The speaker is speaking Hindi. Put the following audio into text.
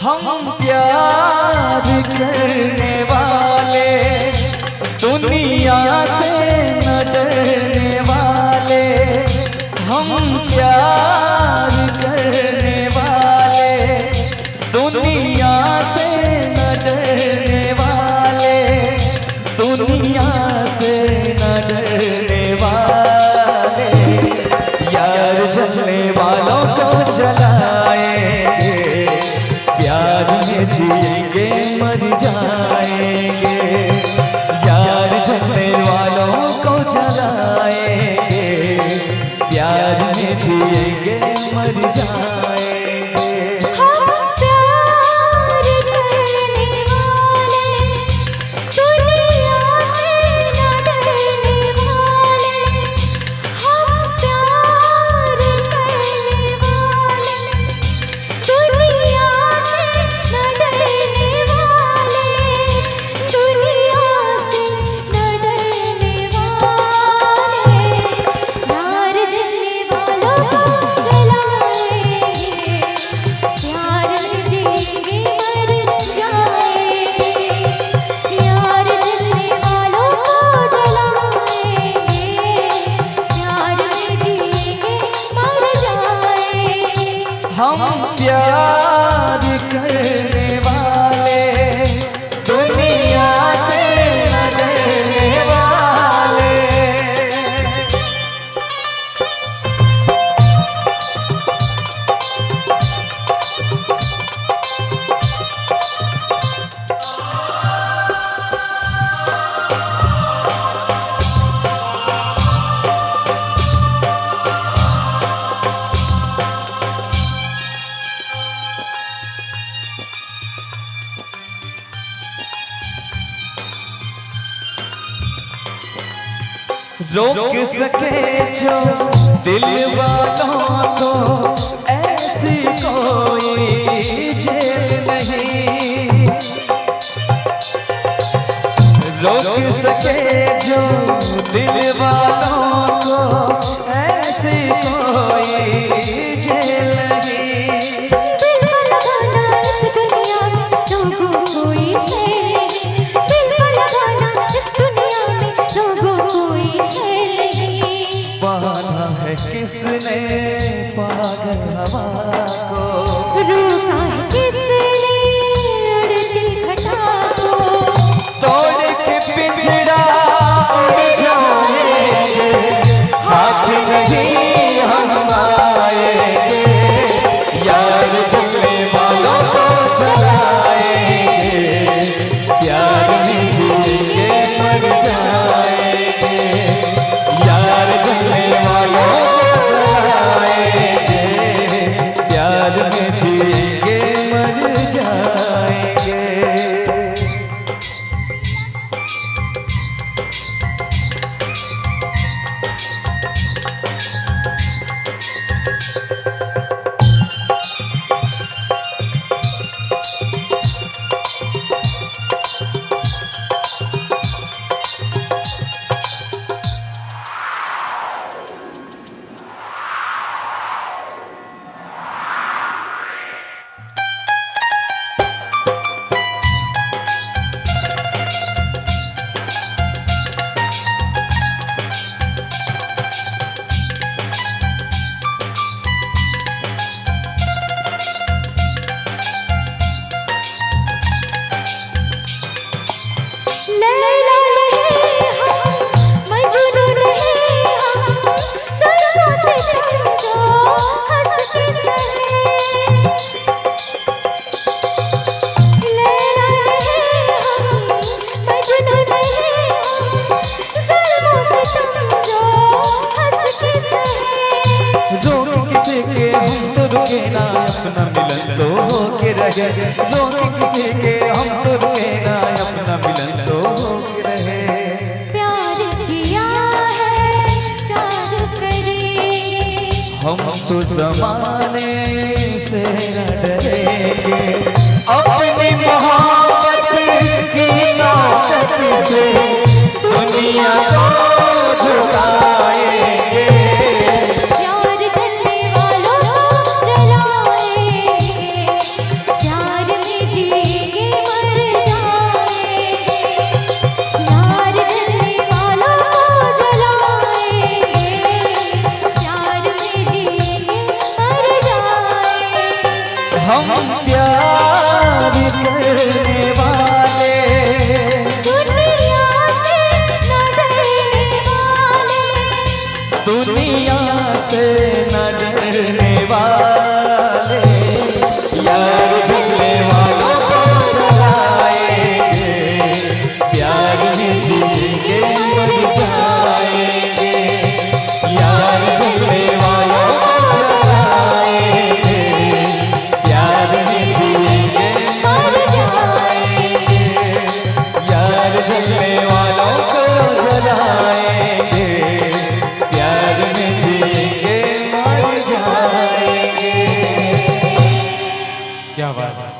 हम प्यार करने वाले, दुनिया से न डरने वाले। हम प्यार करने वाले, दुनिया से न डरने वाले, दुनिया से न डरने वाले। यार जलने वालों को जलाएंगे, प्यार में जिएंगे मर जाएंगे। यार जलने वालों को जलाएंगे, प्यार में जिएंगे मर जाएंगे। हम प्यार करने वाले, दुनिया से न डरने वाले। रोक सके जो दिल वालों को ऐसी कोई जेल नहीं। रोक सके जो दिल वालों को ऐसी कोई जेल नहीं। दिल को लगाना इस दुनिया में लोगों कोई खेल नहीं। दिल को लगाना इस दुनिया में लोगों कोई बांधा है किसने पागल हवा को, रोका है किसने उड़ती घटा को। तोड़ के पिंजरा उड़ जाएंगे, हाथ नहीं हम आएंगे। यार जलने वालों को जलाएंगे, प्यार में जिएंगे मर जाएंगे। यार जलने वालों को जलाएंगे, प्यार में जिएंगे मर जाएंगे। रुके ना अपना मिलन तो होके रहे। रोके किसी के हम तो रुके ना अपना मिलन तो होके रहे। प्यार किया है प्यार करेंगे, हम तो ज़माने से न डरेंगे। अपनी मोहब्बत की ताकत से दुनिया को झुकाएंगे। प्यार जलने वालों को जलाएंगे, प्यार हम प्यार करने वाले, दुनिया से न डरने वाले, दुनिया से न डरने वाले।